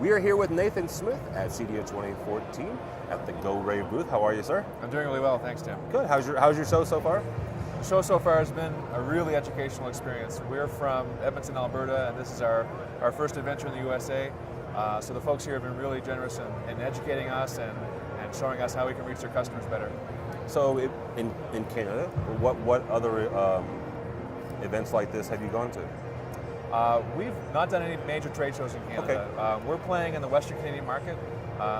We are here with Nathan Smith at CEDIA 2014 at the GoRave booth. How are you, sir? I'm doing really well, thanks, Tim. Good. How's your show so far? The show so far has been a really educational experience. We're from Edmonton, Alberta, and this is our first adventure in the USA. So the folks here have been really generous in educating us and showing us how we can reach their customers better. So in Canada, what other events like this have you gone to? We've not done any major trade shows in Canada. Okay. We're playing in the Western Canadian market,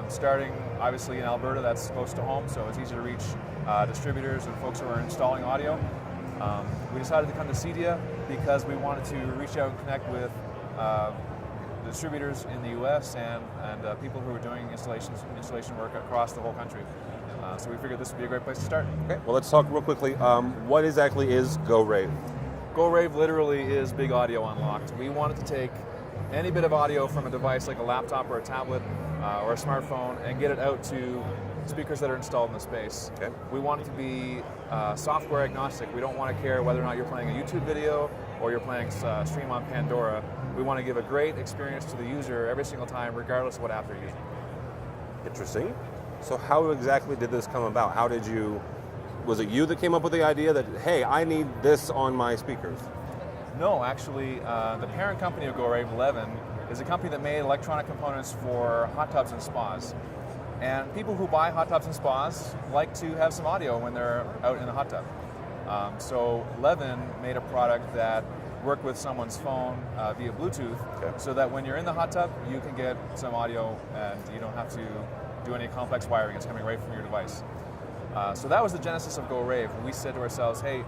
starting obviously in Alberta, that's close to home, so it's easy to reach distributors and folks who are installing audio. We decided to come to CEDIA because we wanted to reach out and connect with distributors in the US and people who are doing installation work across the whole country. So we figured this would be a great place to start. Okay, well, let's talk real quickly. What exactly is GoRave? GoRave literally is big audio unlocked. We wanted to take any bit of audio from a device like a laptop or a tablet or a smartphone and get it out to speakers that are installed in the space. Okay. We want it to be software agnostic. We don't want to care whether or not you're playing a YouTube video or you're playing stream on Pandora. We want to give a great experience to the user every single time, regardless of what app they're using. Interesting. So how exactly did this come about? Was it you that came up with the idea that, hey, I need this on my speakers? No, actually, the parent company of GoRave, Levin, is a company that made electronic components for hot tubs and spas. And people who buy hot tubs and spas like to have some audio when they're out in the hot tub. So Levin made a product that worked with someone's phone via Bluetooth, so that when you're in the hot tub, you can get some audio and you don't have to do any complex wiring. It's coming right from your device. So that was the genesis of GoRave. We said to ourselves, hey,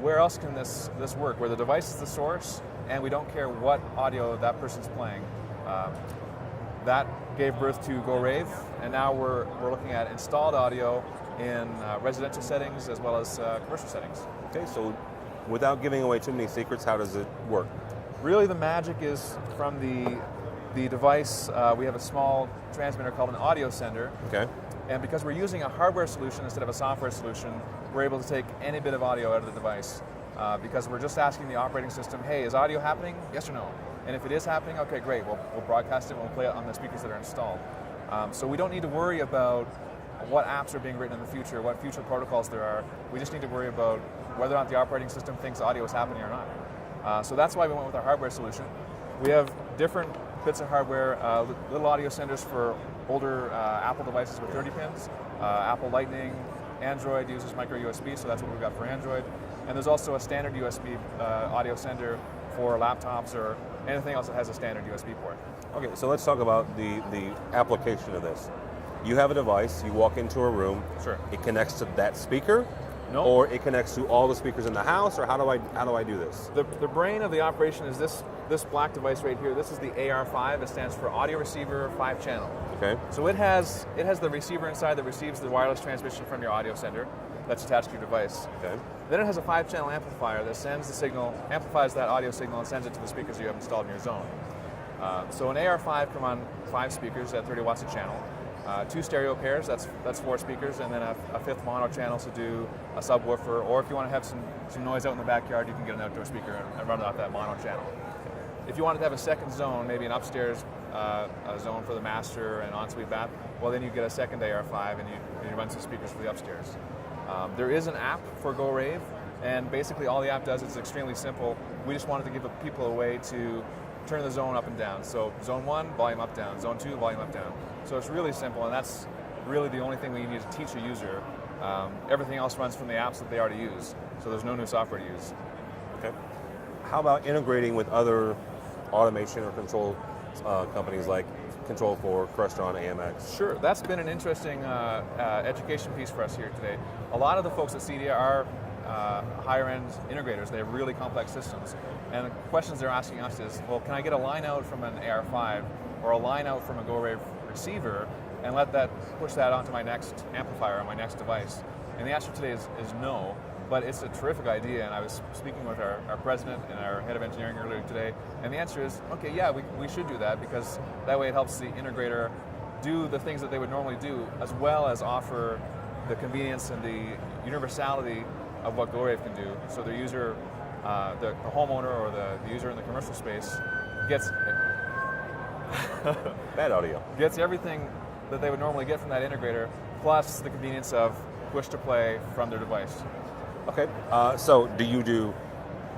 where else can this work? Where the device is the source, and we don't care what audio that person's playing. That gave birth to GoRave, and now we're looking at installed audio in residential settings as well as commercial settings. Okay, so without giving away too many secrets, how does it work? Really, the magic is from the device. We have a small transmitter called an audio sender. Okay. And because we're using a hardware solution instead of a software solution, we're able to take any bit of audio out of the device because we're just asking the operating system, hey, is audio happening? Yes or no? And if it is happening, okay, great. We'll broadcast it and we'll play it on the speakers that are installed. So we don't need to worry about what apps are being written in the future, what future protocols there are. We just need to worry about whether or not the operating system thinks audio is happening or not. So that's why we went with our hardware solution. We have different bits of hardware, little audio senders for older Apple devices with 30 pins, Apple Lightning. Android uses micro USB, so that's what we've got for Android. And there's also a standard USB audio sender for laptops or anything else that has a standard USB port. Okay, so let's talk about the application of this. You have a device, you walk into a room, sure. It connects to that speaker, no. Or it connects to all the speakers in the house, or how do I do this? The brain of the operation is this black device right here. This is the AR5. It stands for Audio Receiver 5-Channel. Okay. So it has the receiver inside that receives the wireless transmission from your audio sender that's attached to your device. Okay. Then it has a 5-channel amplifier that sends the signal, amplifies that audio signal, and sends it to the speakers you have installed in your zone. So an AR5 come on 5 speakers at 30 watts a channel. 2 stereo pairs, that's 4 speakers, and then a 5th mono channel to do a subwoofer, or if you want to have some noise out in the backyard, you can get an outdoor speaker and run it off that mono channel. If you wanted to have a second zone, maybe an upstairs a zone for the master and ensuite bath, well then you get a second AR5 and you run some speakers for the upstairs. There is an app for GoRave, and basically all the app does is extremely simple. We just wanted to give people a way to turn the zone up and down. So zone 1, volume up, down. Zone 2, volume up, down. So it's really simple, and that's really the only thing we need to teach a user. Everything else runs from the apps that they already use, so there's no new software to use. Okay. How about integrating with other automation or control companies like Control4, Crestron, AMX? Sure, that's been an interesting education piece for us here today. A lot of the folks at CEDIA are higher-end integrators. They have really complex systems. And the questions they're asking us is, well, can I get a line out from an AR5 or a line out from a GoRave receiver and let that push that onto my next amplifier on my next device? And the answer today is no, but it's a terrific idea. And I was speaking with our president and our head of engineering earlier today, and the answer is, okay, yeah, we should do that, because that way it helps the integrator do the things that they would normally do, as well as offer the convenience and the universality of what GoRave can do. So the user, the homeowner or the user in the commercial space gets Bad audio. Gets everything that they would normally get from that integrator, plus the convenience of push to play from their device. Okay. So do you do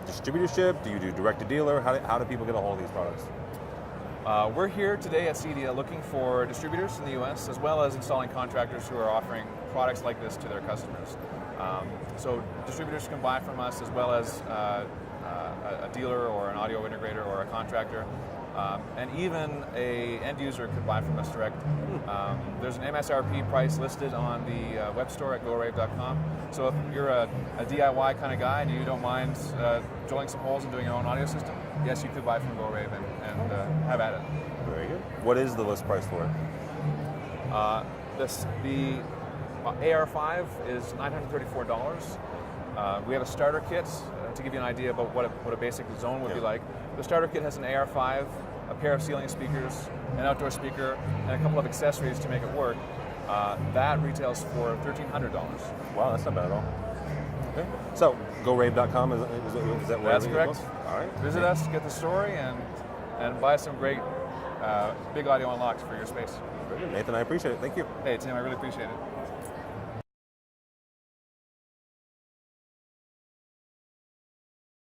distributorship? Do you do direct to dealer? How do people get a hold of these products? We're here today at CEDIA looking for distributors in the U.S. as well as installing contractors who are offering products like this to their customers. So distributors can buy from us as well as a dealer or an audio integrator or a contractor. And even a end user could buy from us direct. There's an MSRP price listed on the web store at GoRave.com. So if you're a DIY kind of guy and you don't mind drilling some holes and doing your own audio system, yes, you could buy from GoRave and have at it. Very good. What is the list price for it? The AR5 is $934. We have a starter kit to give you an idea about what a basic zone would be like. The starter kit has an AR5, a pair of ceiling speakers, an outdoor speaker, and a couple of accessories to make it work. That retails for $1,300. Wow, that's not bad at all. Okay. So, GoRave.com, is that where That's correct. All right. Visit us, get the story, and buy some great big audio unlocks for your space. Very good. Nathan, I appreciate it. Thank you. Hey, Tim, I really appreciate it.